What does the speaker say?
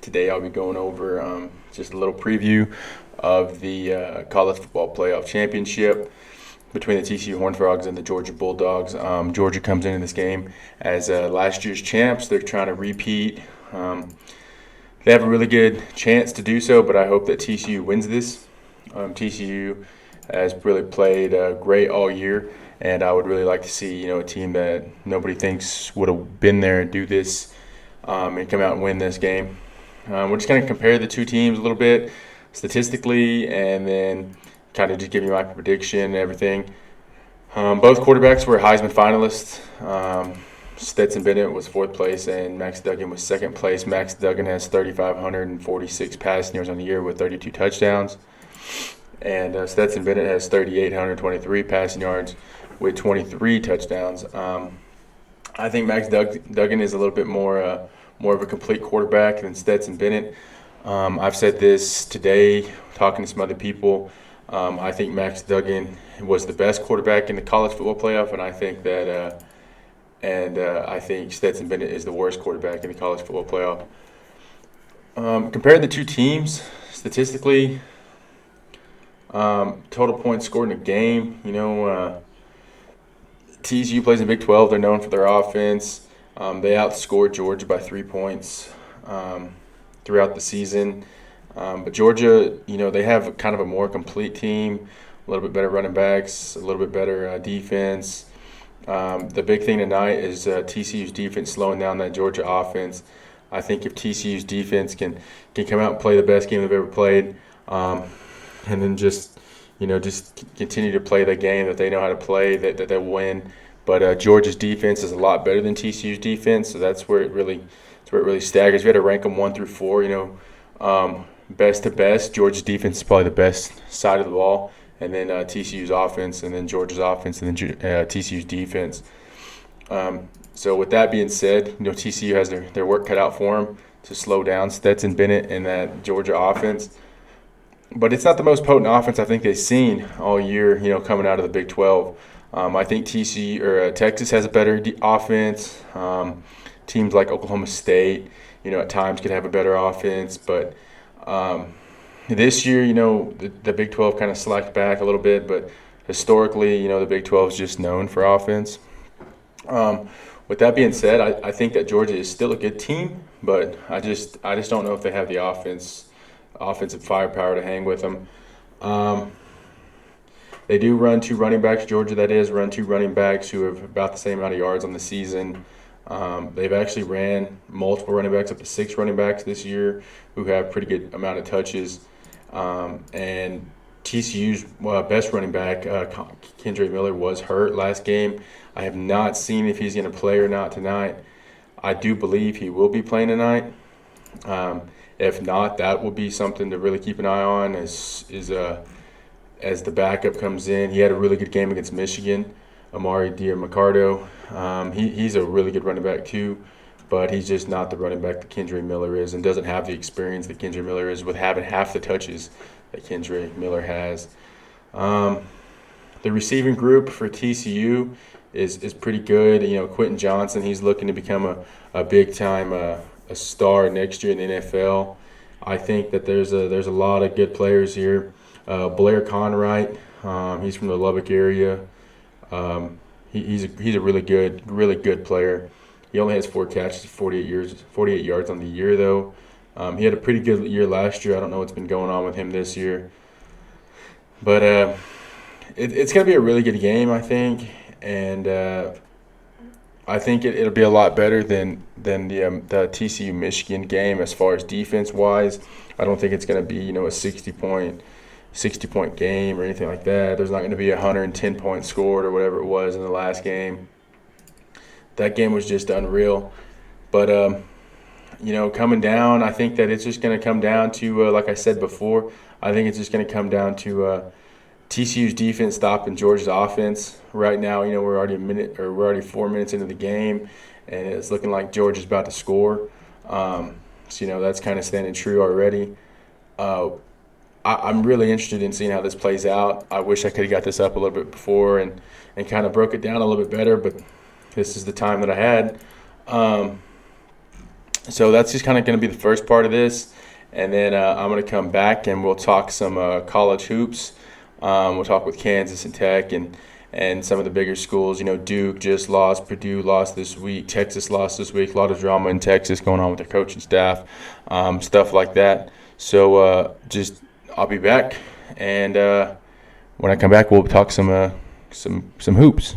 Today I'll be going over just a little preview of the College Football Playoff Championship between the TCU Horned Frogs and the Georgia Bulldogs. Georgia comes into this game as last year's champs. They're trying to repeat. They have a really good chance to do so, but I hope that TCU wins this. TCU has really played great all year, and I would really like to see a team that nobody thinks would have been there and do this and come out and win this game. We're just going to compare the two teams a little bit statistically, and then kind of just give you my prediction and everything. Both quarterbacks were Heisman finalists. Stetson Bennett was 4th place, and Max Duggan was 2nd place. Max Duggan has 3,546 passing yards on the year with 32 touchdowns. And Stetson Bennett has 3,823 passing yards with 23 touchdowns. I think Max Duggan is a little bit more of a complete quarterback than Stetson Bennett. I've said this today, talking to some other people. I think Max Duggan was the best quarterback in the college football playoff, and I think that I think Stetson Bennett is the worst quarterback in the college football playoff. Comparing the two teams statistically, total points scored in a game. TCU plays in Big 12. They're known for their offense. They outscored Georgia by 3 points throughout the season. But Georgia, they have kind of a more complete team, a little bit better running backs, a little bit better defense. The big thing tonight is TCU's defense slowing down that Georgia offense. I think if TCU's defense can come out and play the best game they've ever played, and then just continue to play the game that they know how to play, that they'll win. But Georgia's defense is a lot better than TCU's defense, so that's where it really staggers. If you had to rank them 1 through 4, best to best, Georgia's defense is probably the best side of the ball, and then TCU's offense, and then Georgia's offense, and then TCU's defense. So with that being said, TCU has their work cut out for them to slow down Stetson Bennett and that Georgia offense. But it's not the most potent offense I think they've seen all year, coming out of the Big 12. I think Texas has a better offense. Teams like Oklahoma State, at times could have a better offense. But this year, the Big 12 kind of slacked back a little bit. But historically, the Big 12 is just known for offense. With that being said, I think that Georgia is still a good team, but I just don't know if they have the offensive firepower to hang with them. They do run 2 running backs. Georgia, that is, run 2 running backs who have about the same amount of yards on the season. They've actually ran multiple running backs, up to 6 running backs this year, who have pretty good amount of touches. And TCU's best running back, Kendre Miller, was hurt last game. I have not seen if he's going to play or not tonight. I do believe he will be playing tonight. If not, that will be something to really keep an eye on as the backup comes in. He had a really good game against Michigan, Amari Diarmaccardo. He's a really good running back too, but he's just not the running back that Kendre Miller is, and doesn't have the experience that Kendre Miller is with having half the touches that Kendre Miller has. The receiving group for TCU is pretty good. Quentin Johnson, he's looking to become a big-time a star next year in the NFL. I think that there's a lot of good players here. Blair Conwright, he's from the Lubbock area. He's a really good player. He only has 4 catches, 48 yards on the year though. He had a pretty good year last year. I don't know what's been going on with him this year, but it's going to be a really good game, I think, and I think it'll be a lot better than the TCU Michigan game as far as defense wise. I don't think it's going to be a 60-point game or anything like that. There's not going to be 110 points scored or whatever it was in the last game. That game was just unreal. But coming down, I think that it's just going to come down to like I said before. I think it's just going to come down to TCU's defense stopping Georgia's offense. Right now, we're already 4 minutes into the game, and it's looking like Georgia's about to score. So that's kind of standing true already. I'm really interested in seeing how this plays out. I wish I could have got this up a little bit before and kind of broke it down a little bit better, but this is the time that I had. So that's just kind of going to be the first part of this. And then I'm going to come back and we'll talk some college hoops. We'll talk with Kansas and Tech and some of the bigger schools. You know, Duke just lost, Purdue lost this week, Texas lost this week. A lot of drama in Texas going on with their coaching staff, stuff like that. So I'll be back, and when I come back, we'll talk some hoops.